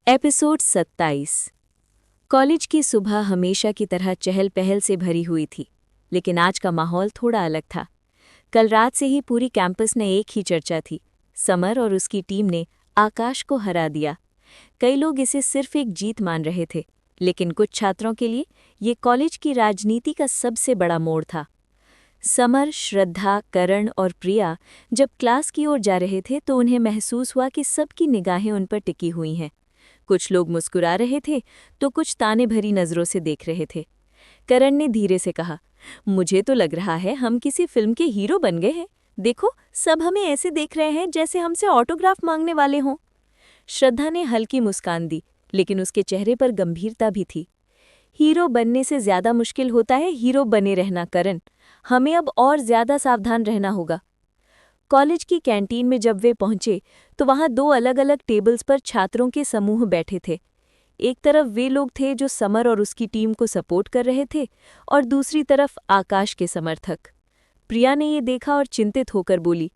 Episode 27। College की सुबह हमेशा की तरह चहल पहल से भरी हुई थी, लेकिन आज का माहौल थोड़ा अलग था। कल रात से ही पूरी कैंपस में एक ही चर्चा थी, समर और उसकी टीम ने आकाश को हरा दिया। कई लोग इसे सिर्फ एक जीत मान रहे थे, लेकिन कुछ छात्रों के लिए ये कॉलेज की राजनीति का सबसे बड़ा मोड़ था। समर, श्रद्धा, करण और प्रिया जब क्लास की ओर जा रहे थे तो उन्हें महसूस हुआ कि सबकी निगाहें उन पर टिकी हुई हैं। कुछ लोग मुस्कुरा रहे थे तो कुछ ताने भरी नजरों से देख रहे थे। करण ने धीरे से कहा, मुझे तो लग रहा है हम किसी फिल्म के हीरो बन गए हैं। देखो, सब हमें ऐसे देख रहे हैं जैसे हमसे ऑटोग्राफ मांगने वाले हों। श्रद्धा ने हल्की मुस्कान दी, लेकिन उसके चेहरे पर गंभीरता भी थी। हीरो बनने से ज्यादा मुश्किल होता है हीरो बने रहना करण। हमें अब और ज्यादा सावधान रहना होगा। कॉलेज की कैंटीन में जब वे पहुंचे तो वहां दो अलग अलग टेबल्स पर छात्रों के समूह बैठे थे। एक तरफ वे लोग थे जो समर और उसकी टीम को सपोर्ट कर रहे थे, और दूसरी तरफ आकाश के समर्थक। प्रिया ने ये देखा और चिंतित होकर बोली,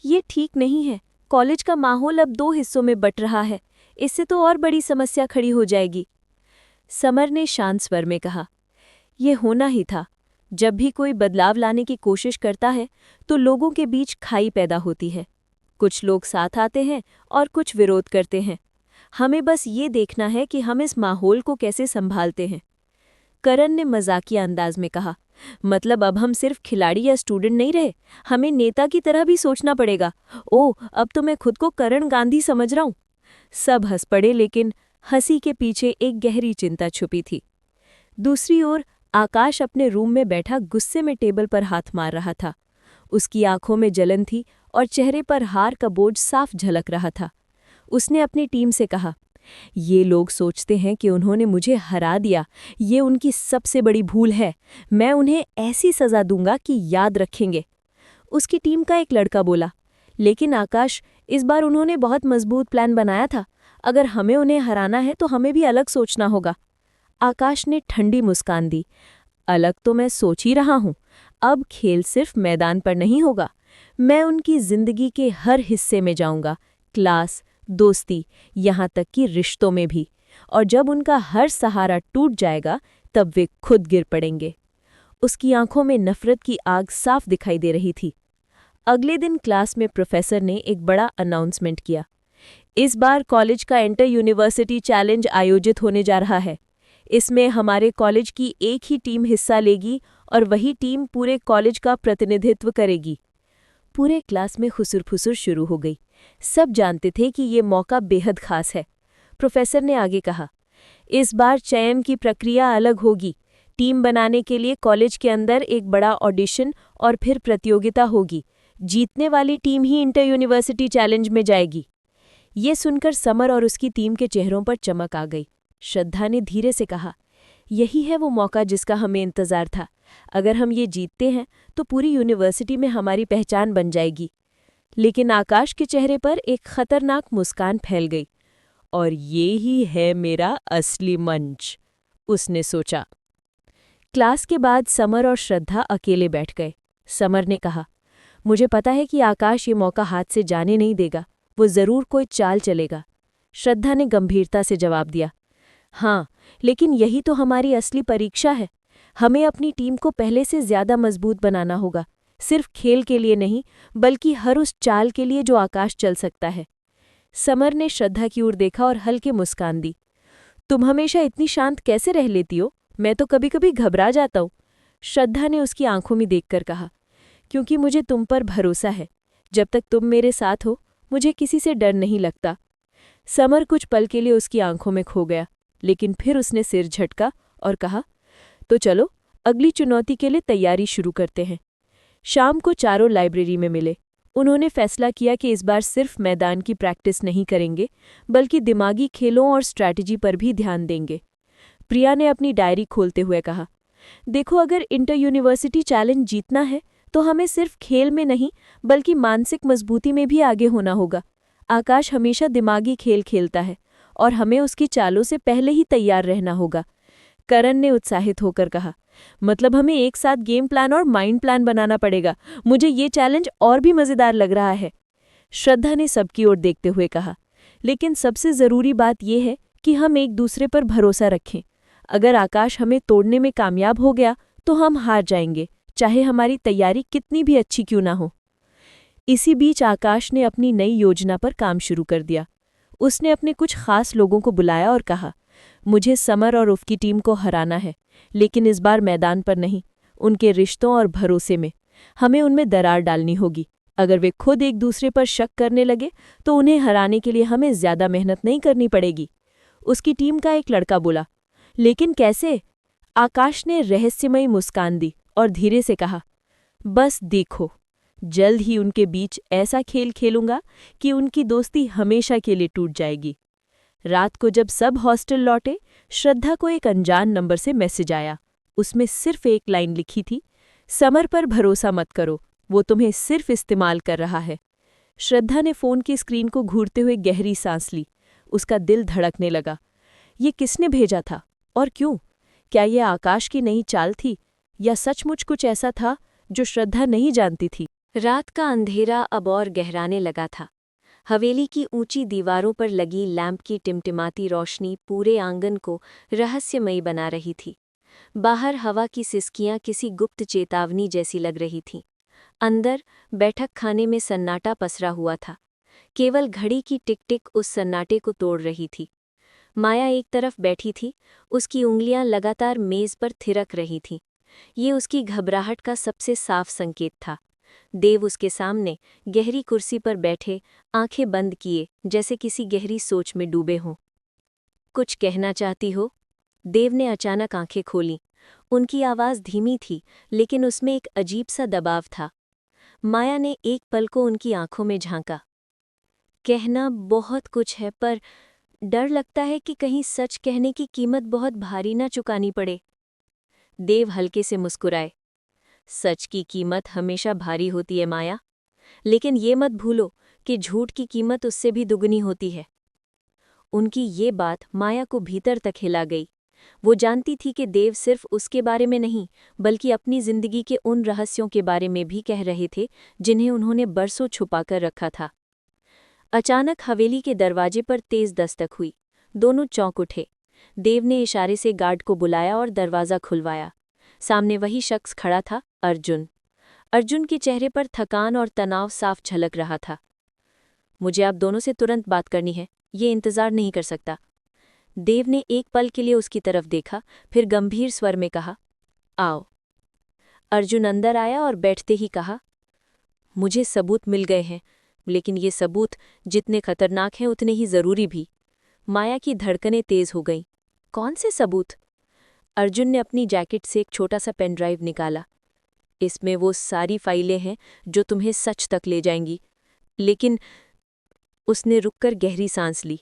ये ठीक नहीं है। कॉलेज का माहौल अब दो हिस्सों में बंट रहा है। इससे तो और बड़ी समस्या खड़ी हो जाएगी। समर ने शांत स्वर में कहा, यह होना ही था। जब भी कोई बदलाव लाने की कोशिश करता है तो लोगों के बीच खाई पैदा होती है। कुछ लोग साथ आते हैं और कुछ विरोध करते हैं। हमें बस ये देखना है कि हम इस माहौल को कैसे संभालते हैं। करण ने मजाकिया अंदाज में कहा, मतलब अब हम सिर्फ खिलाड़ी या स्टूडेंट नहीं रहे, हमें नेता की तरह भी सोचना पड़ेगा। ओह, अब तो मैं खुद को करण गांधी समझ रहा हूं। सब हंस पड़े, लेकिन हंसी के पीछे एक गहरी चिंता छुपी थी। दूसरी ओर आकाश अपने रूम में बैठा गुस्से में टेबल पर हाथ मार रहा था। उसकी आंखों में जलन थी और चेहरे पर हार का बोझ साफ झलक रहा था। उसने अपनी टीम से कहा, ये लोग सोचते हैं कि उन्होंने मुझे हरा दिया। ये उनकी सबसे बड़ी भूल है। मैं उन्हें ऐसी सजा दूंगा कि याद रखेंगे। उसकी टीम का एक लड़का बोला, लेकिन आकाश, इस बार उन्होंने बहुत मजबूत प्लान बनाया था। अगर हमें उन्हें हराना है तो हमें भी अलग सोचना होगा। आकाश ने ठंडी मुस्कान दी, अलग तो मैं सोच ही रहा हूं। अब खेल सिर्फ मैदान पर नहीं होगा। मैं उनकी जिंदगी के हर हिस्से में जाऊंगा, क्लास, दोस्ती, यहाँ तक कि रिश्तों में भी। और जब उनका हर सहारा टूट जाएगा तब वे खुद गिर पड़ेंगे। उसकी आंखों में नफरत की आग साफ दिखाई दे रही थी। अगले दिन क्लास में प्रोफेसर ने एक बड़ा अनाउंसमेंट किया, इस बार कॉलेज का इंटर यूनिवर्सिटी चैलेंज आयोजित होने जा रहा है। इसमें हमारे कॉलेज की एक ही टीम हिस्सा लेगी और वही टीम पूरे कॉलेज का प्रतिनिधित्व करेगी। पूरे क्लास में खुसुर-फुसुर शुरू हो गई। सब जानते थे कि ये मौका बेहद खास है। प्रोफेसर ने आगे कहा, इस बार चयन की प्रक्रिया अलग होगी। टीम बनाने के लिए कॉलेज के अंदर एक बड़ा ऑडिशन और फिर प्रतियोगिता होगी। जीतने वाली टीम ही इंटर यूनिवर्सिटी चैलेंज में जाएगी। ये सुनकर समर और उसकी टीम के चेहरों पर चमक आ गई। श्रद्धा ने धीरे से कहा, यही है वो मौका जिसका हमें इंतजार था। अगर हम ये जीतते हैं तो पूरी यूनिवर्सिटी में हमारी पहचान बन जाएगी। लेकिन आकाश के चेहरे पर एक खतरनाक मुस्कान फैल गई। और ये ही है मेरा असली मंच, उसने सोचा। क्लास के बाद समर और श्रद्धा अकेले बैठ गए। समर ने कहा, मुझे पता है कि आकाश ये मौका हाथ से जाने नहीं देगा। वो जरूर कोई चाल चलेगा। श्रद्धा ने गंभीरता से जवाब दिया, हाँ, लेकिन यही तो हमारी असली परीक्षा है। हमें अपनी टीम को पहले से ज्यादा मजबूत बनाना होगा, सिर्फ खेल के लिए नहीं, बल्कि हर उस चाल के लिए जो आकाश चल सकता है। समर ने श्रद्धा की ओर देखा और हल्के मुस्कान दी, तुम हमेशा इतनी शांत कैसे रह लेती हो? मैं तो कभी कभी घबरा जाता हूँ। श्रद्धा ने उसकी आंखों में देखकर कहा, क्योंकि मुझे तुम पर भरोसा है। जब तक तुम मेरे साथ हो मुझे किसी से डर नहीं लगता। समर कुछ पल के लिए उसकी आंखों में खो गया, लेकिन फिर उसने सिर झटका और कहा, तो चलो अगली चुनौती के लिए तैयारी शुरू करते हैं। शाम को चारों लाइब्रेरी में मिले। उन्होंने फैसला किया कि इस बार सिर्फ मैदान की प्रैक्टिस नहीं करेंगे, बल्कि दिमागी खेलों और स्ट्रैटेजी पर भी ध्यान देंगे। प्रिया ने अपनी डायरी खोलते हुए कहा, देखो, अगर इंटर यूनिवर्सिटी चैलेंज जीतना है तो हमें सिर्फ खेल में नहीं बल्कि मानसिक मजबूती में भी आगे होना होगा। आकाश हमेशा दिमागी खेल खेलता है और हमें उसकी चालों से पहले ही तैयार रहना होगा। करण ने उत्साहित होकर कहा, मतलब हमें एक साथ गेम प्लान और माइंड प्लान बनाना पड़ेगा। मुझे ये चैलेंज और भी मजेदार लग रहा है। श्रद्धा ने सबकी ओर देखते हुए कहा, लेकिन सबसे ज़रूरी बात यह है कि हम एक दूसरे पर भरोसा रखें। अगर आकाश हमें तोड़ने में कामयाब हो गया तो हम हार जाएंगे, चाहे हमारी तैयारी कितनी भी अच्छी क्यों ना हो। इसी बीच आकाश ने अपनी नई योजना पर काम शुरू कर दिया। उसने अपने कुछ खास लोगों को बुलाया और कहा, मुझे समर और उसकी टीम को हराना है, लेकिन इस बार मैदान पर नहीं, उनके रिश्तों और भरोसे में। हमें उनमें दरार डालनी होगी। अगर वे खुद एक दूसरे पर शक करने लगे तो उन्हें हराने के लिए हमें ज़्यादा मेहनत नहीं करनी पड़ेगी। उसकी टीम का एक लड़का बोला, लेकिन कैसे? आकाश ने रहस्यमयी मुस्कान दी और धीरे से कहा, बस देखो, जल्द ही उनके बीच ऐसा खेल खेलूंगा कि उनकी दोस्ती हमेशा के लिए टूट जाएगी। रात को जब सब हॉस्टल लौटे, श्रद्धा को एक अनजान नंबर से मैसेज आया। उसमें सिर्फ एक लाइन लिखी थी, समर पर भरोसा मत करो, वो तुम्हें सिर्फ इस्तेमाल कर रहा है। श्रद्धा ने फ़ोन की स्क्रीन को घूरते हुए गहरी सांस ली। उसका दिल धड़कने लगा। ये किसने भेजा था और क्यों? क्या ये आकाश की नई चाल थी या सचमुच कुछ ऐसा था जो श्रद्धा नहीं जानती थी? रात का अंधेरा अब और गहराने लगा था। हवेली की ऊंची दीवारों पर लगी लैंप की टिमटिमाती रोशनी पूरे आंगन को रहस्यमयी बना रही थी। बाहर हवा की सिसकियां किसी गुप्त चेतावनी जैसी लग रही थीं। अंदर बैठक खाने में सन्नाटा पसरा हुआ था। केवल घड़ी की टिक टिक उस सन्नाटे को तोड़ रही थी। माया एक तरफ बैठी थी, उसकी उंगलियां लगातार मेज पर थिरक रही थीं। ये उसकी घबराहट का सबसे साफ संकेत था। देव उसके सामने गहरी कुर्सी पर बैठे, आंखें बंद किए, जैसे किसी गहरी सोच में डूबे हों। कुछ कहना चाहती हो? देव ने अचानक आंखें खोलीं। उनकी आवाज़ धीमी थी, लेकिन उसमें एक अजीब सा दबाव था। माया ने एक पल को उनकी आंखों में झांका। कहना बहुत कुछ है, पर डर लगता है कि कहीं सच कहने की कीमत बहुत भारी ना चुकानी पड़े। देव हल्के से मुस्कुराए। सच की कीमत हमेशा भारी होती है माया, लेकिन ये मत भूलो कि झूठ की कीमत उससे भी दुगनी होती है। उनकी ये बात माया को भीतर तक हिला गई। वो जानती थी कि देव सिर्फ उसके बारे में नहीं, बल्कि अपनी जिंदगी के उन रहस्यों के बारे में भी कह रहे थे जिन्हें उन्होंने बरसों छुपाकर रखा था। अचानक हवेली के दरवाजे पर तेज दस्तक हुई। दोनों चौंक उठे। देव ने इशारे से गार्ड को बुलाया और दरवाज़ा खुलवाया। सामने वही शख्स खड़ा था, अर्जुन। अर्जुन के चेहरे पर थकान और तनाव साफ झलक रहा था। मुझे आप दोनों से तुरंत बात करनी है, ये इंतज़ार नहीं कर सकता। देव ने एक पल के लिए उसकी तरफ देखा, फिर गंभीर स्वर में कहा, आओ। अर्जुन अंदर आया और बैठते ही कहा, मुझे सबूत मिल गए हैं, लेकिन ये सबूत जितने खतरनाक हैं उतने ही ज़रूरी भी। माया की धड़कनें तेज हो गईं। कौन से सबूत? अर्जुन ने अपनी जैकेट से एक छोटा सा पेन ड्राइव निकाला। इसमें वो सारी फाइलें हैं जो तुम्हें सच तक ले जाएंगी। लेकिन उसने रुककर गहरी सांस ली।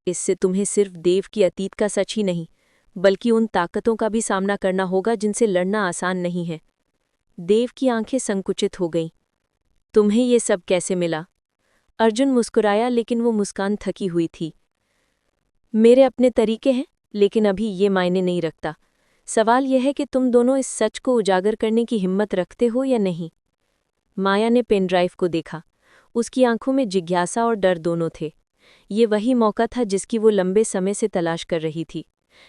इससे तुम्हें सिर्फ देव की अतीत का सच ही नहीं, बल्कि उन ताकतों का भी सामना करना होगा जिनसे लड़ना आसान नहीं है। देव की आंखें संकुचित हो गईं। तुम्हें ये सब कैसे मिला? अर्जुन मुस्कुराया, लेकिन वो मुस्कान थकी हुई थी। मेरे अपने तरीके हैं, लेकिन अभी ये मायने नहीं रखता। सवाल यह है कि तुम दोनों इस सच को उजागर करने की हिम्मत रखते हो या नहीं। माया ने पेन ड्राइव को देखा। उसकी आंखों में जिज्ञासा और डर दोनों थे। ये वही मौका था जिसकी वो लंबे समय से तलाश कर रही थी।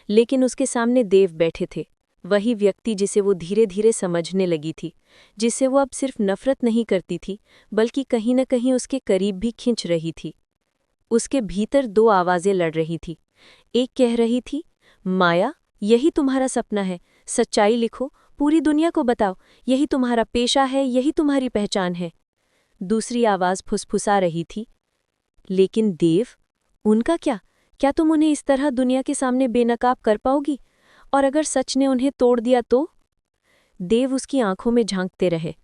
लेकिन उसके सामने देव बैठे थे, वही व्यक्ति जिसे वो धीरे धीरे समझने लगी थी, जिसे वो अब सिर्फ नफरत नहीं करती थी, बल्कि कहीं न कहीं उसके करीब भी खिंच रही थी। उसके भीतर दो आवाज़ें लड़ रही थी। एक कह रही थी, माया, यही तुम्हारा सपना है, सच्चाई लिखो, पूरी दुनिया को बताओ, यही तुम्हारा पेशा है, यही तुम्हारी पहचान है। दूसरी आवाज़ फुसफुसा रही थी, लेकिन देव, उनका क्या? क्या तुम उन्हें इस तरह दुनिया के सामने बेनकाब कर पाओगी? और अगर सच ने उन्हें तोड़ दिया तो? देव उसकी आंखों में झांकते रहे।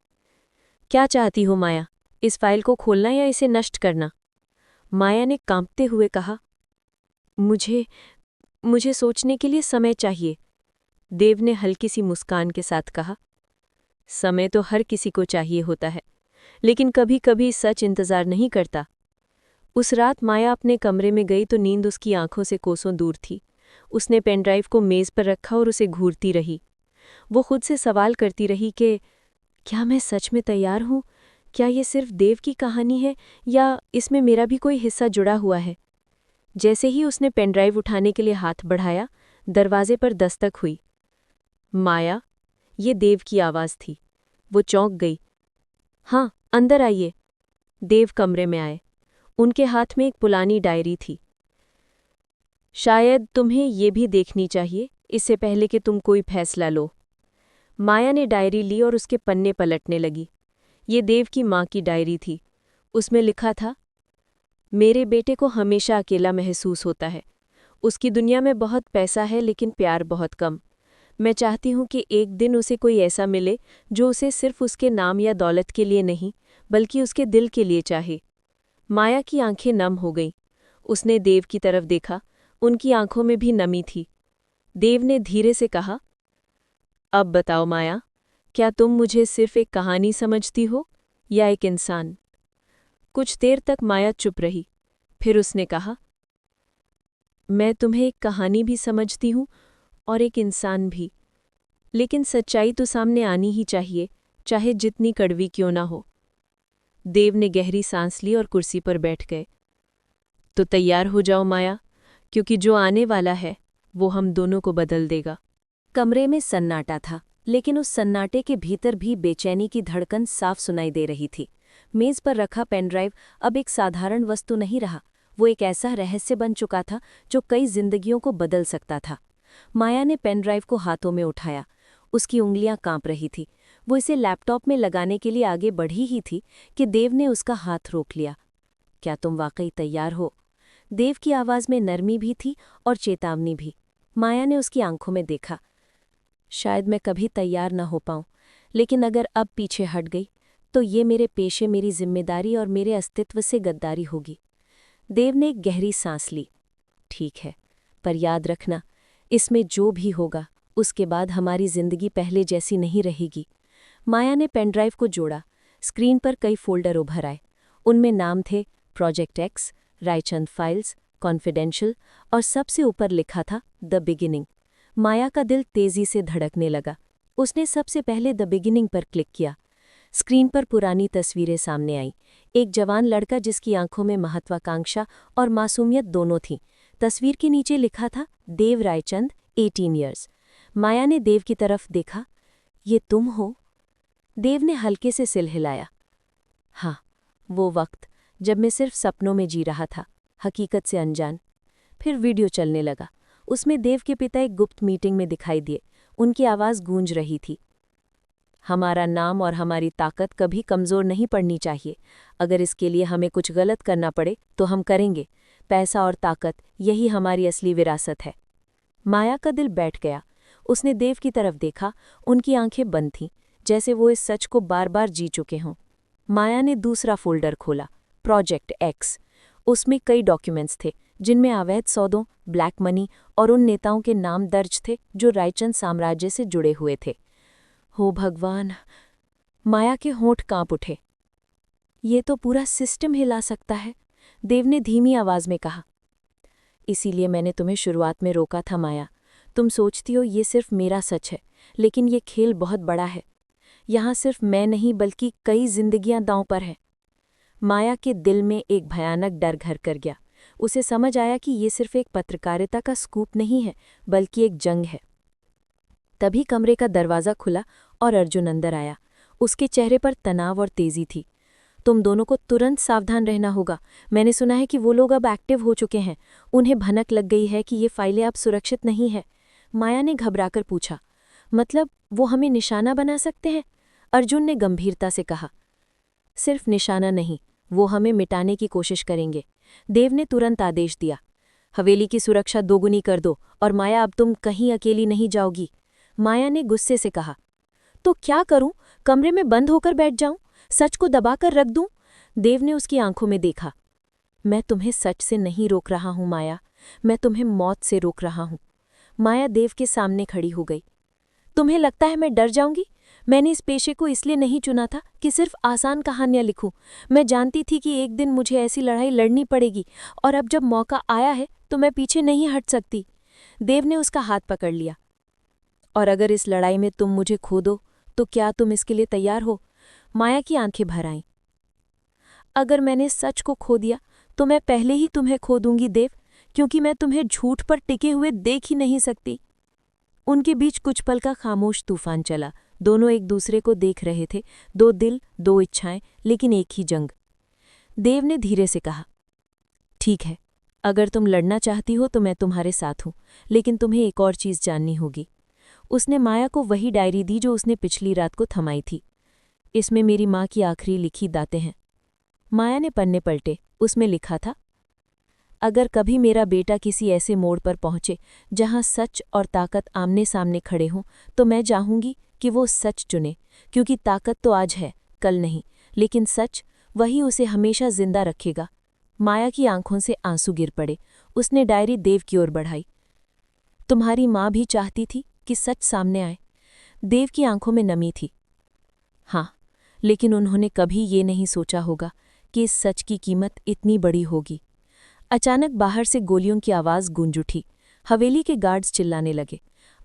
क्या चाहती हो माया, इस फाइल को खोलना या इसे नष्ट करना? माया ने कांपते हुए कहा, मुझे सोचने के लिए समय चाहिए। देव ने हल्की सी मुस्कान के साथ कहा, समय तो हर किसी को चाहिए होता है, लेकिन कभी कभी सच इंतजार नहीं करता। उस रात माया अपने कमरे में गई तो नींद उसकी आंखों से कोसों दूर थी। उसने पेनड्राइव को मेज पर रखा और उसे घूरती रही। वो खुद से सवाल करती रही कि क्या मैं सच में तैयार हूँ क्या ये सिर्फ देव की कहानी है या इसमें मेरा भी कोई हिस्सा जुड़ा हुआ है? जैसे ही उसने पेनड्राइव उठाने के लिए हाथ बढ़ाया, दरवाजे पर दस्तक हुई। माया, ये देव की आवाज़ थी। वो चौंक गई। हाँ, अंदर आइए। देव कमरे में आए। उनके हाथ में एक पुरानी डायरी थी। शायद तुम्हें ये भी देखनी चाहिए इससे पहले कि तुम कोई फैसला लो। माया ने डायरी ली और उसके पन्ने पलटने लगी। ये देव की माँ की डायरी थी। उसमें लिखा था, मेरे बेटे को हमेशा अकेला महसूस होता है। उसकी दुनिया में बहुत पैसा है लेकिन प्यार बहुत कम। मैं चाहती हूँ कि एक दिन उसे कोई ऐसा मिले जो उसे सिर्फ उसके नाम या दौलत के लिए नहीं, बल्कि उसके दिल के लिए चाहे। माया की आंखें नम हो गईं। उसने देव की तरफ देखा। उनकी आंखों में भी नमी थी। देव ने धीरे से कहा, अब बताओ माया, क्या तुम मुझे सिर्फ एक कहानी समझती हो या एक इंसान? कुछ देर तक माया चुप रही। फिर उसने कहा, मैं तुम्हें एक कहानी भी समझती हूँ और एक इंसान भी। लेकिन सच्चाई तो सामने आनी ही चाहिए, चाहे जितनी कड़वी क्यों ना हो। देव ने गहरी सांस ली और कुर्सी पर बैठ गए। तो तैयार हो जाओ माया, क्योंकि जो आने वाला है वो हम दोनों को बदल देगा। कमरे में सन्नाटा था, लेकिन उस सन्नाटे के भीतर भी बेचैनी की धड़कन साफ सुनाई दे रही थी। मेज पर रखा पेनड्राइव अब एक साधारण वस्तु नहीं रहा, वो एक ऐसा रहस्य बन चुका था जो कई जिंदगियों को बदल सकता था। माया ने पेनड्राइव को हाथों में उठाया। उसकी उंगलियां कांप रही थी। वो इसे लैपटॉप में लगाने के लिए आगे बढ़ी ही थी कि देव ने उसका हाथ रोक लिया। क्या तुम वाकई तैयार हो? देव की आवाज़ में नरमी भी थी और चेतावनी भी। माया ने उसकी आंखों में देखा। शायद मैं कभी तैयार न हो पाऊं, लेकिन अगर अब पीछे हट गई तो ये मेरे पेशे, मेरी जिम्मेदारी और मेरे अस्तित्व से गद्दारी होगी। देव ने एक गहरी सांस ली। ठीक है, पर याद रखना, इसमें जो भी होगा उसके बाद हमारी जिंदगी पहले जैसी नहीं रहेगी। माया ने पेनड्राइव को जोड़ा। स्क्रीन पर कई फोल्डर उभर आए। उनमें नाम थे project x, Raichand files, confidential और सबसे ऊपर लिखा था द बिगिनिंग। माया का दिल तेजी से धड़कने लगा। उसने सबसे पहले द बिगिनिंग पर क्लिक किया। स्क्रीन पर पुरानी तस्वीरें सामने आईं। एक जवान लड़का जिसकी आंखों में महत्वाकांक्षा और मासूमियत दोनों थीं। तस्वीर के नीचे लिखा था देव रायचंद, 18 ईयर्स। माया ने देव की तरफ देखा। ये तुम हो? देव ने हल्के से सिर हिलाया। हाँ, वो वक्त जब मैं सिर्फ सपनों में जी रहा था, हकीकत से अनजान। फिर वीडियो चलने लगा। उसमें देव के पिता एक गुप्त मीटिंग में दिखाई दिए। उनकी आवाज़ गूंज रही थी। हमारा नाम और हमारी ताकत कभी कमज़ोर नहीं पड़नी चाहिए। अगर इसके लिए हमें कुछ गलत करना पड़े तो हम करेंगे। पैसा और ताकत, यही हमारी असली विरासत है। माया का दिल बैठ गया। उसने देव की तरफ देखा। उनकी आंखें बंद थीं, जैसे वो इस सच को बार बार जी चुके हों। माया ने दूसरा फोल्डर खोला, प्रोजेक्ट एक्स। उसमें कई डॉक्यूमेंट्स थे, जिनमें अवैध सौदों, ब्लैक मनी और उन नेताओं के नाम दर्ज थे जो रायचंद साम्राज्य से जुड़े हुए थे। हो भगवान! माया के होंठ कांप उठे। ये तो पूरा सिस्टम हिला सकता है, देव ने धीमी आवाज में कहा। इसीलिए मैंने तुम्हें शुरुआत में रोका था माया। तुम सोचती हो ये सिर्फ मेरा सच है, लेकिन ये खेल बहुत बड़ा है। यहाँ सिर्फ मैं नहीं बल्कि कई जिंदगियां दांव पर हैं। माया के दिल में एक भयानक डर घर कर गया। उसे समझ आया कि ये सिर्फ एक पत्रकारिता का स्कूप नहीं है, बल्कि एक जंग है। तभी कमरे का दरवाज़ा खुला और अर्जुन अंदर आया। उसके चेहरे पर तनाव और तेजी थी। तुम दोनों को तुरंत सावधान रहना होगा। मैंने सुना है कि वो लोग अब एक्टिव हो चुके हैं। उन्हें भनक लग गई है कि ये फाइलें अब सुरक्षित नहीं है। माया ने घबराकर पूछा, मतलब वो हमें निशाना बना सकते हैं? अर्जुन ने गंभीरता से कहा, सिर्फ निशाना नहीं, वो हमें मिटाने की कोशिश करेंगे। देव ने तुरंत आदेश दिया, हवेली की सुरक्षा दोगुनी कर दो और माया अब तुम कहीं अकेली नहीं जाओगी। माया ने गुस्से से कहा, तो क्या करूं? कमरे में बंद होकर बैठ जाऊं? सच को दबाकर रख दूं? देव ने उसकी आंखों में देखा। मैं तुम्हें सच से नहीं रोक रहा हूं माया, मैं तुम्हें मौत से रोक रहा हूं। माया देव के सामने खड़ी हो गई। तुम्हें लगता है मैं डर जाऊंगी? मैंने इस पेशे को इसलिए नहीं चुना था कि सिर्फ आसान कहानियां लिखूं। मैं जानती थी कि एक दिन मुझे ऐसी लड़ाई लड़नी पड़ेगी, और अब जब मौका आया है तो मैं पीछे नहीं हट सकती। देव ने उसका हाथ पकड़ लिया। और अगर इस लड़ाई में तुम मुझे खो दो तो क्या तुम इसके लिए तैयार हो? माया की आंखें भर आईं। अगर मैंने सच को खो दिया तो मैं पहले ही तुम्हें खो दूंगी देव, क्योंकि मैं तुम्हें झूठ पर टिके हुए देख ही नहीं सकती। उनके बीच कुछ पल का खामोश तूफान चला। दोनों एक दूसरे को देख रहे थे, दो दिल, दो इच्छाएं, लेकिन एक ही जंग। देव ने धीरे से कहा, ठीक है, अगर तुम लड़ना चाहती हो तो मैं तुम्हारे साथ हूं, लेकिन तुम्हें एक और चीज जाननी होगी। उसने माया को वही डायरी दी जो उसने पिछली रात को थमाई थी। इसमें मेरी माँ की आखिरी लिखी बातें हैं। माया ने पन्ने पलटे। उसमें लिखा था, अगर कभी मेरा बेटा किसी ऐसे मोड़ पर पहुंचे जहां सच और ताकत आमने सामने खड़े हों, तो मैं चाहूंगी कि वो सच चुने, क्योंकि ताकत तो आज है, कल नहीं, लेकिन सच वही उसे हमेशा जिंदा रखेगा। माया की आंखों से आंसू गिर पड़े। उसने डायरी देव की ओर बढ़ाई। तुम्हारी माँ भी चाहती थी कि सच सामने आए। देव की आंखों में नमी थी। हाँ, लेकिन उन्होंने कभी ये नहीं सोचा होगा कि इस सच की कीमत इतनी बड़ी होगी। अचानक बाहर से गोलियों की आवाज़ गूंज उठी। हवेली के गार्ड्स चिल्लाने लगे।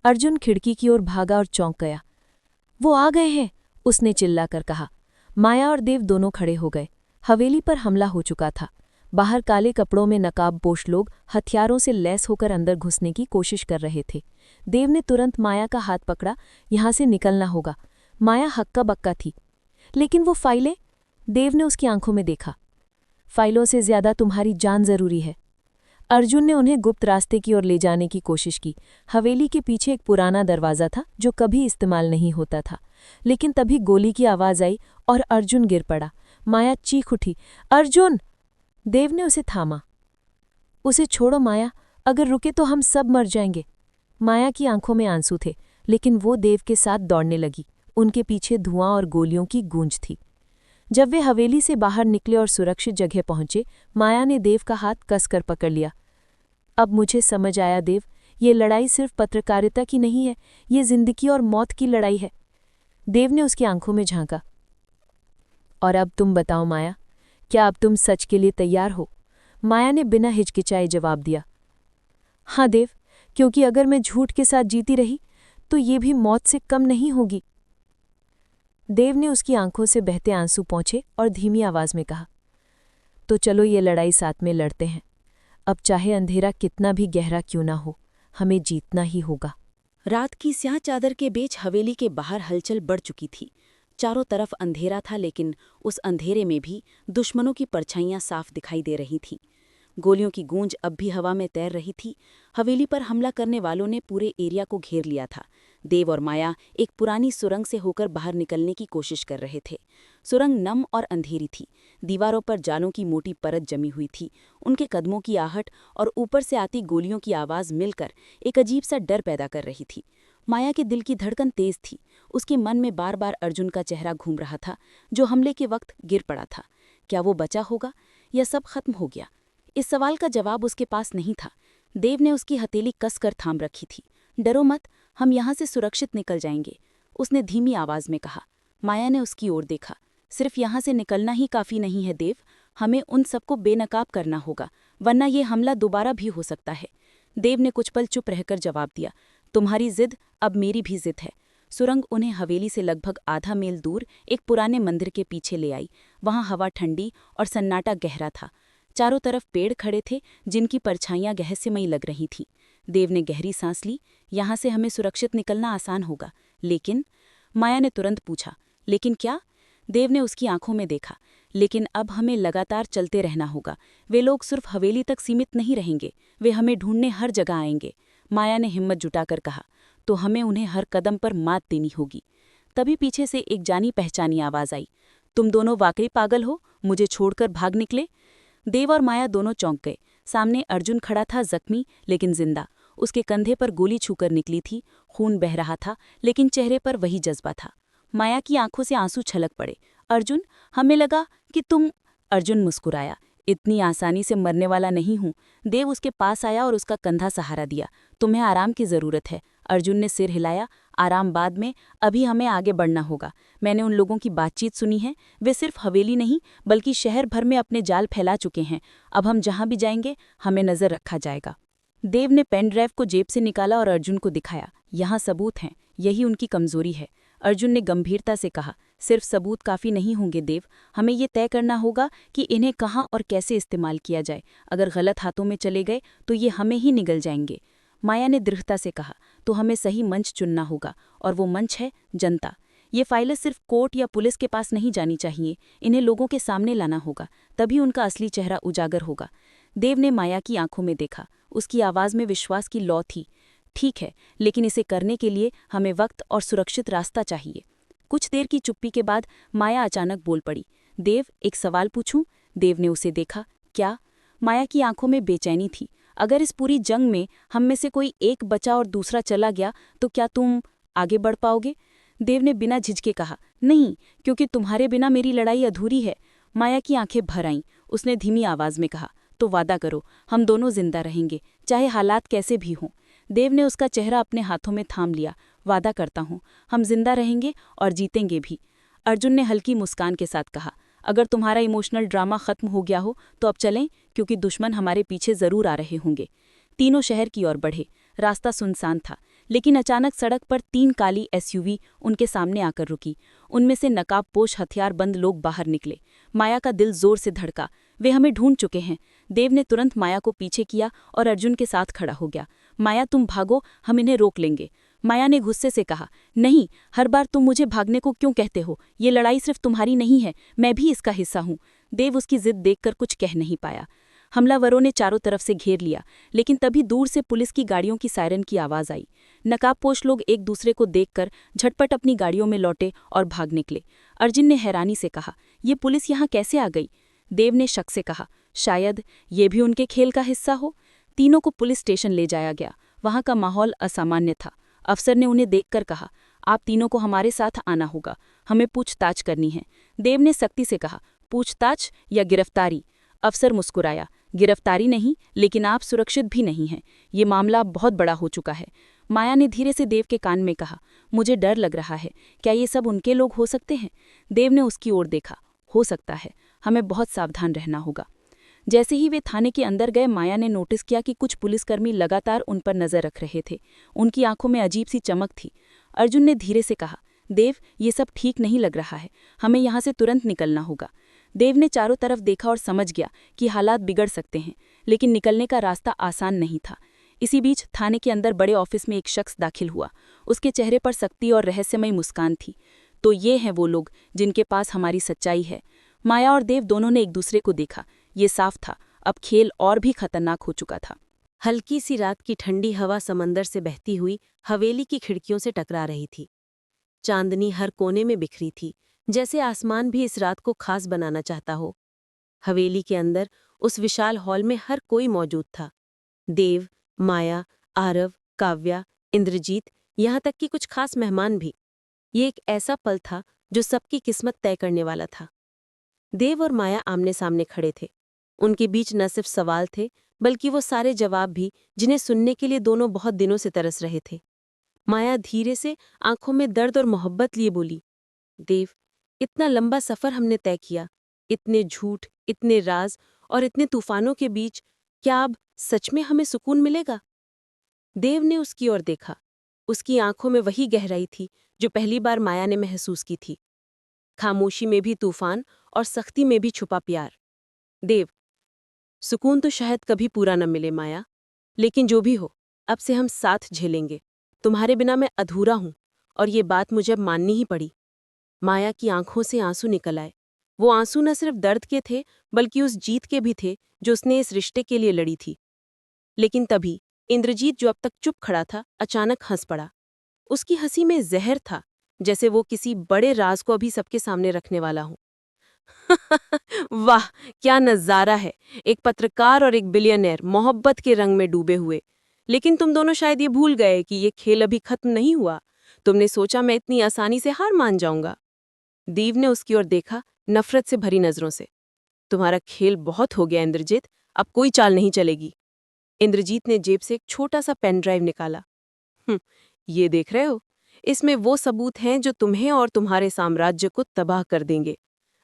अर्जुन खिड़की की ओर भागा और चौंक गया। वो आ गए हैं, उसने चिल्लाकर कहा। माया और देव दोनों खड़े हो गए। हवेली पर हमला हो चुका था। बाहर काले कपड़ों में नकाबपोश लोग हथियारों से लैस होकर अंदर घुसने की कोशिश कर रहे थे। देव ने तुरंत माया का हाथ पकड़ा। यहाँ से निकलना होगा। माया हक्का बक्का थी। लेकिन वो फाइलें? देव ने उसकी आंखों में देखा। फाइलों से ज्यादा तुम्हारी जान जरूरी है। अर्जुन ने उन्हें गुप्त रास्ते की ओर ले जाने की कोशिश की। हवेली के पीछे एक पुराना दरवाज़ा था जो कभी इस्तेमाल नहीं होता था। लेकिन तभी गोली की आवाज़ आई और अर्जुन गिर पड़ा। माया चीख उठी, अर्जुन! देव ने उसे थामा। उसे छोड़ो माया, अगर रुके तो हम सब मर जाएंगे। माया की आंखों में आंसू थे, लेकिन वो देव के साथ दौड़ने लगी। उनके पीछे धुआं और गोलियों की गूंज थी। जब वे हवेली से बाहर निकले और सुरक्षित जगह पहुंचे, माया ने देव का हाथ कसकर पकड़ लिया। अब मुझे समझ आया देव, ये लड़ाई सिर्फ पत्रकारिता की नहीं है, ये जिंदगी और मौत की लड़ाई है। देव ने उसकी आंखों में झांका। और अब तुम बताओ माया, क्या अब तुम सच के लिए तैयार हो? माया ने बिना हिचकिचाए जवाब दिया। हाँ देव, क्योंकि अगर मैं झूठ के साथ जीती रही तो ये भी मौत से कम नहीं होगी। देव ने उसकी आंखों से बहते आंसू पोंछे और धीमी आवाज में कहा, तो चलो ये लड़ाई साथ में लड़ते हैं। अब चाहे अंधेरा कितना भी गहरा क्यों ना हो, हमें जीतना ही होगा। रात की स्याह चादर के बीच हवेली के बाहर हलचल बढ़ चुकी थी। चारों तरफ अंधेरा था, लेकिन उस अंधेरे में भी दुश्मनों की परछाइयां साफ दिखाई दे रही थीं। गोलियों की गूंज अब भी हवा में तैर रही थी। हवेली पर हमला करने वालों ने पूरे एरिया को घेर लिया था। देव और माया एक पुरानी सुरंग से होकर बाहर निकलने की कोशिश कर रहे थे। सुरंग नम और अंधेरी थी। दीवारों पर जालों की मोटी परत जमी हुई थी। उनके कदमों की आहट और ऊपर से आती गोलियों की आवाज़ मिलकर एक अजीब सा डर पैदा कर रही थी। माया के दिल की धड़कन तेज थी। उसके मन में बार बार अर्जुन का चेहरा घूम रहा था, जो हमले के वक्त गिर पड़ा था। क्या वो बचा होगा या सब खत्म हो गया? इस सवाल का जवाब उसके पास नहीं था। देव ने उसकी हथेली कसकर थाम रखी थी। डरो मत, हम यहाँ से सुरक्षित निकल जाएंगे, उसने धीमी आवाज में कहा। माया ने उसकी ओर देखा। सिर्फ यहाँ से निकलना ही काफ़ी नहीं है देव, हमें उन सबको बेनकाब करना होगा, वरना ये हमला दोबारा भी हो सकता है। देव ने कुछ पल चुप रहकर जवाब दिया, तुम्हारी जिद अब मेरी भी जिद है। सुरंग उन्हें हवेली से लगभग आधा मील दूर एक पुराने मंदिर के पीछे ले आई। वहाँ हवा ठंडी और सन्नाटा गहरा था। चारों तरफ पेड़ खड़े थे, जिनकी परछाइयां रहस्यमयी लग रही थीं। देव ने गहरी सांस ली। यहाँ से हमें सुरक्षित निकलना आसान होगा, लेकिन? माया ने तुरंत पूछा, लेकिन क्या? देव ने उसकी आंखों में देखा। लेकिन अब हमें लगातार चलते रहना होगा। वे लोग सिर्फ हवेली तक सीमित नहीं रहेंगे, वे हमें ढूंढने हर जगह आएंगे। माया ने हिम्मत जुटाकर कहा, तो हमें उन्हें हर कदम पर मात देनी होगी। तभी पीछे से एक जानी पहचानी आवाज आई, तुम दोनों वाकई पागल हो, मुझे छोड़कर भाग निकले? देव और माया दोनों चौंक गए। सामने अर्जुन खड़ा था, जख्मी लेकिन जिंदा। उसके कंधे पर गोली छूकर निकली थी। खून बह रहा था, लेकिन चेहरे पर वही जज्बा था। माया की आंखों से आंसू छलक पड़े। अर्जुन, हमें लगा कि तुम। अर्जुन मुस्कुराया, इतनी आसानी से मरने वाला नहीं हूं। देव उसके पास आया और उसका कंधा सहारा दिया। तुम्हें आराम की जरूरत है। अर्जुन ने सिर हिलाया, आराम बाद में, अभी हमें आगे बढ़ना होगा। मैंने उन लोगों की बातचीत सुनी है, वे सिर्फ हवेली नहीं बल्कि शहर भर में अपने जाल फैला चुके हैं। अब हम जहां भी जाएंगे हमें नजर रखा जाएगा। देव ने पेन ड्राइव को जेब से निकाला और अर्जुन को दिखाया। यहाँ सबूत हैं, यही उनकी कमजोरी है। अर्जुन ने गंभीरता से कहा, सिर्फ सबूत काफ़ी नहीं होंगे देव, हमें ये तय करना होगा कि इन्हें कहाँ और कैसे इस्तेमाल किया जाए। अगर गलत हाथों में चले गए तो ये हमें ही निगल जाएंगे। माया ने दृढ़ता से कहा, तो हमें सही मंच चुनना होगा, और वो मंच है जनता। ये फाइलें सिर्फ कोर्ट या पुलिस के पास नहीं जानी चाहिए, इन्हें लोगों के सामने लाना होगा, तभी उनका असली चेहरा उजागर होगा। देव ने माया की आंखों में देखा, उसकी आवाज़ में विश्वास की लौ थी। ठीक है, लेकिन इसे करने के लिए हमें वक्त और सुरक्षित रास्ता चाहिए। कुछ देर की चुप्पी के बाद माया अचानक बोल पड़ी, देव, एक सवाल पूछूं? देव ने उसे देखा। क्या? माया की आंखों में बेचैनी थी। अगर इस पूरी जंग में हम में से कोई एक बचा और दूसरा चला गया तो क्या तुम आगे बढ़ पाओगे? देव ने बिना झिझके कहा, नहीं, क्योंकि तुम्हारे बिना मेरी लड़ाई अधूरी है। माया की आंखें भर आईं। उसने धीमी आवाज में कहा, तो वादा करो, हम दोनों जिंदा रहेंगे, चाहे हालात कैसे भी हों। देव ने उसका चेहरा अपने हाथों में थाम लिया। वादा करता हूँ, हम जिंदा रहेंगे और जीतेंगे भी। अर्जुन ने हल्की मुस्कान के साथ कहा, अगर तुम्हारा इमोशनल ड्रामा खत्म हो गया हो तो अब चलें, क्योंकि दुश्मन हमारे पीछे जरूर आ रहे होंगे। तीनों शहर की ओर बढ़े। रास्ता सुनसान था, लेकिन अचानक सड़क पर 3 काली एसयूवी उनके सामने आकर रुकी। उनमें से नकाबपोश हथियारबंद लोग बाहर निकले। माया का दिल जोर से धड़का। वे हमें ढूंढ चुके हैं। देव ने तुरंत माया को पीछे किया और अर्जुन के साथ खड़ा हो गया। माया, तुम भागो, हम इन्हें रोक लेंगे। माया ने गुस्से से कहा, नहीं, हर बार तुम मुझे भागने को क्यों कहते हो? ये लड़ाई सिर्फ तुम्हारी नहीं है, मैं भी इसका हिस्सा हूँ। देव उसकी जिद देखकर कुछ कह नहीं पाया। हमलावरों ने चारों तरफ से घेर लिया, लेकिन तभी दूर से पुलिस की गाड़ियों की सायरन की आवाज आई। नकाबपोश लोग एक दूसरे को देखकर झटपट अपनी गाड़ियों में लौटे और भाग निकले। अर्जुन ने हैरानी से कहा, ये पुलिस यहाँ कैसे आ गई? देव ने शक से कहा, शायद ये भी उनके खेल का हिस्सा हो। तीनों को पुलिस स्टेशन ले जाया गया। वहां का माहौल असामान्य था। अफसर ने उन्हें देखकर कहा, आप तीनों को हमारे साथ आना होगा, हमें पूछताछ करनी है। देव ने सख्ती से कहा, पूछताछ या गिरफ्तारी? अफसर मुस्कुराया, गिरफ्तारी नहीं, लेकिन आप सुरक्षित भी नहीं हैं। ये मामला बहुत बड़ा हो चुका है। माया ने धीरे से देव के कान में कहा, मुझे डर लग रहा है, क्या ये सब उनके लोग हो सकते हैं? देव ने उसकी ओर देखा, हो सकता है, हमें बहुत सावधान रहना होगा। जैसे ही वे थाने के अंदर गए, माया ने नोटिस किया कि कुछ पुलिसकर्मी लगातार उन पर नजर रख रहे थे। उनकी आंखों में अजीब सी चमक थी। अर्जुन ने धीरे से कहा, देव, ये सब ठीक नहीं लग रहा है, हमें यहाँ से तुरंत निकलना होगा। देव ने चारों तरफ देखा और समझ गया कि हालात बिगड़ सकते हैं, लेकिन निकलने का रास्ता आसान नहीं था। इसी बीच थाने के अंदर बड़े ऑफिस में एक शख्स दाखिल हुआ। उसके चेहरे पर सख्ती और रहस्यमयी मुस्कान थी। तो ये हैं वो लोग जिनके पास हमारी सच्चाई है। माया और देव दोनों ने एक दूसरे को देखा। ये साफ था, अब खेल और भी खतरनाक हो चुका था। हल्की सी रात की ठंडी हवा समंदर से बहती हुई हवेली की खिड़कियों से टकरा रही थी। चांदनी हर कोने में बिखरी थी, जैसे आसमान भी इस रात को खास बनाना चाहता हो। हवेली के अंदर उस विशाल हॉल में हर कोई मौजूद था। देव, माया, आरव, काव्या, इंद्रजीत, यहाँ तक कि कुछ खास मेहमान भी। ये एक ऐसा पल था जो सबकी किस्मत तय करने वाला था। देव और माया आमने सामने खड़े थे। उनके बीच न सिर्फ सवाल थे, बल्कि वो सारे जवाब भी, जिन्हें सुनने के लिए दोनों बहुत दिनों से तरस रहे थे। माया धीरे से आंखों में दर्द और मोहब्बत लिए बोली, देव, इतना लंबा सफर हमने तय किया, इतने झूठ, इतने राज और इतने तूफानों के बीच, क्या अब सच में हमें सुकून मिलेगा? देव ने उसकी ओर देखा। उसकी आंखों में वही गहराई थी जो पहली बार माया ने महसूस की थी। खामोशी में भी तूफान और सख्ती में भी छुपा प्यार। देव, सुकून तो शायद कभी पूरा न मिले माया, लेकिन जो भी हो, अब से हम साथ झेलेंगे। तुम्हारे बिना मैं अधूरा हूं, और ये बात मुझे अब माननी ही पड़ी। माया की आंखों से आंसू निकल आए। वो आंसू न सिर्फ दर्द के थे, बल्कि उस जीत के भी थे जो उसने इस रिश्ते के लिए लड़ी थी। लेकिन तभी इंद्रजीत, जो अब तक चुप खड़ा था, अचानक हंस पड़ा। उसकी हंसी में जहर था, जैसे वो किसी बड़े राज को अभी सबके सामने रखने वाला हो। वाह, क्या नजारा है! एक पत्रकार और एक बिलियनर मोहब्बत के रंग में डूबे हुए। लेकिन तुम दोनों शायद ये भूल गए कि ये खेल अभी खत्म नहीं हुआ। तुमने सोचा मैं इतनी आसानी से हार मान जाऊंगा। देव ने उसकी ओर देखा, नफरत से भरी नजरों से। तुम्हारा खेल बहुत हो गया इंद्रजीत, अब कोई चाल नहीं चलेगी। इंद्रजीत ने जेब से एक छोटा सा पेन ड्राइव निकाला। ये देख रहे हो? इसमें वो सबूत हैं जो तुम्हें और तुम्हारे साम्राज्य को तबाह कर देंगे।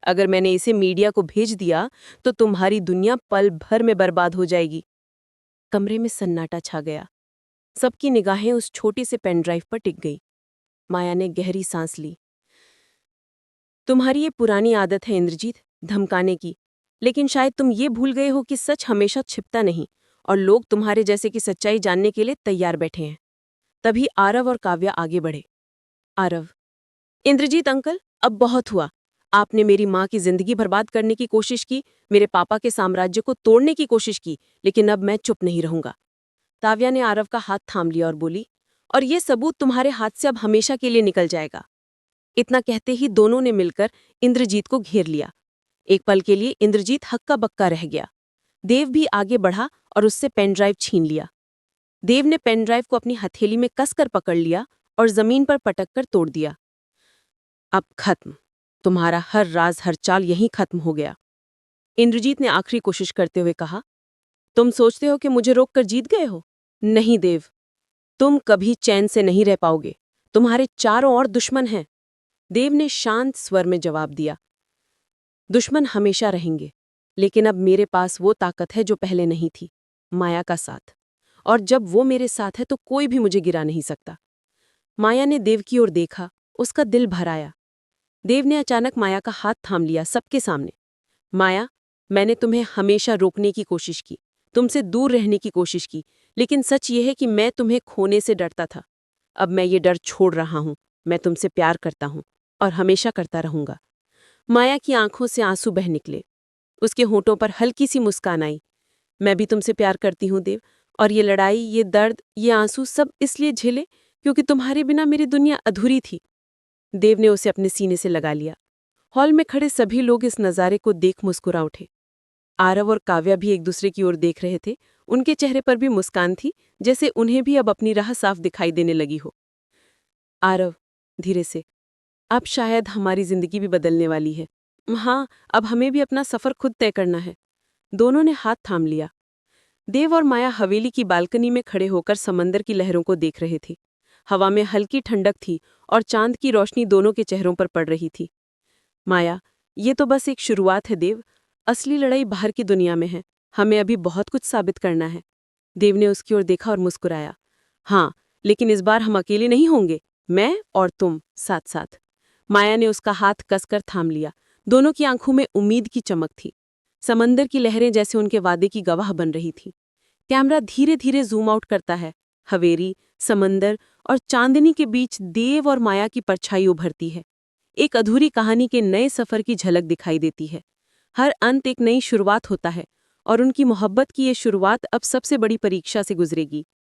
अगर मैंने इसे मीडिया को भेज दिया तो तुम्हारी दुनिया पल भर में बर्बाद हो जाएगी। कमरे में सन्नाटा छा गया। सबकी निगाहें उस छोटे से पेन ड्राइव पर टिक गई। माया ने गहरी सांस ली। तुम्हारी ये पुरानी आदत है इंद्रजीत, धमकाने की। लेकिन शायद तुम ये भूल गए हो कि सच हमेशा छिपता नहीं और लोग तुम्हारे जैसे की सच्चाई जानने के लिए तैयार बैठे हैं। तभी आरव और काव्या आगे बढ़े। आरव: इंद्रजीत अंकल, अब बहुत हुआ। आपने मेरी माँ की जिंदगी बर्बाद करने की कोशिश की, मेरे पापा के साम्राज्य को तोड़ने की कोशिश की, लेकिन अब मैं चुप नहीं रहूंगा। काव्या ने आरव का हाथ थाम लिया और बोली, और ये सबूत तुम्हारे हाथ से अब हमेशा के लिए निकल जाएगा। इतना कहते ही दोनों ने मिलकर इंद्रजीत को घेर लिया। एक पल के लिए इंद्रजीत हक्का बक्का रह गया। देव भी आगे बढ़ा और उससे पेन ड्राइव छीन लिया। देव ने पेन ड्राइव को अपनी हथेली में कसकर पकड़ लिया और जमीन पर पटक कर तोड़ दिया। अब खत्म, तुम्हारा हर राज हर चाल यहीं खत्म हो गया। इंद्रजीत ने आखिरी कोशिश करते हुए कहा, तुम सोचते हो कि मुझे रोककर जीत गए हो? नहीं देव, तुम कभी चैन से नहीं रह पाओगे। तुम्हारे चारों ओर दुश्मन हैं। देव ने शांत स्वर में जवाब दिया, दुश्मन हमेशा रहेंगे, लेकिन अब मेरे पास वो ताकत है जो पहले नहीं थी, माया का साथ। और जब वो मेरे साथ है तो कोई भी मुझे गिरा नहीं सकता। माया ने देव की ओर देखा, उसका दिल भर आया। देव ने अचानक माया का हाथ थाम लिया सबके सामने। माया, मैंने तुम्हें हमेशा रोकने की कोशिश की, तुमसे दूर रहने की कोशिश की, लेकिन सच ये है कि मैं तुम्हें खोने से डरता था। अब मैं ये डर छोड़ रहा हूं। मैं तुमसे प्यार करता हूं और हमेशा करता रहूंगा। माया की आंखों से आंसू बह निकले। उसके होठों पर हल्की सी मुस्कान आई। मैं भी तुमसे प्यार करती हूं देव, और ये लड़ाई, ये दर्द, ये आंसू सब इसलिए झेले क्योंकि तुम्हारे बिना मेरी दुनिया अधूरी थी। देव ने उसे अपने सीने से लगा लिया। हॉल में खड़े सभी लोग इस नज़ारे को देख मुस्कुरा उठे। आरव और काव्या भी एक दूसरे की ओर देख रहे थे। उनके चेहरे पर भी मुस्कान थी, जैसे उन्हें भी अब अपनी राह साफ दिखाई देने लगी हो। आरव, धीरे से, अब शायद हमारी जिंदगी भी बदलने वाली है। हाँ, अब हमें भी अपना सफर खुद तय करना है। दोनों ने हाथ थाम लिया। देव और माया हवेली की बालकनी में खड़े होकर समंदर की लहरों को देख रहे थे। हवा में हल्की ठंडक थी और चांद की रोशनी दोनों के चेहरों पर पड़ रही थी। माया, ये तो बस एक शुरुआत है देव। असली लड़ाई बाहर की दुनिया में है। हमें अभी बहुत कुछ साबित करना है। देव ने उसकी ओर देखा और मुस्कुराया। हाँ, लेकिन इस बार हम अकेले नहीं होंगे, मैं और तुम साथ साथ। माया ने उसका हाथ कसकर थाम लिया। दोनों की आंखों में उम्मीद की चमक थी। समंदर की लहरें जैसे उनके वादे की गवाह बन रही थी। कैमरा धीरे धीरे जूम आउट करता है। हवेली, समंदर और चांदनी के बीच देव और माया की परछाई उभरती है। एक अधूरी कहानी के नए सफर की झलक दिखाई देती है। हर अंत एक नई शुरुआत होता है और उनकी मोहब्बत की ये शुरुआत अब सबसे बड़ी परीक्षा से गुजरेगी।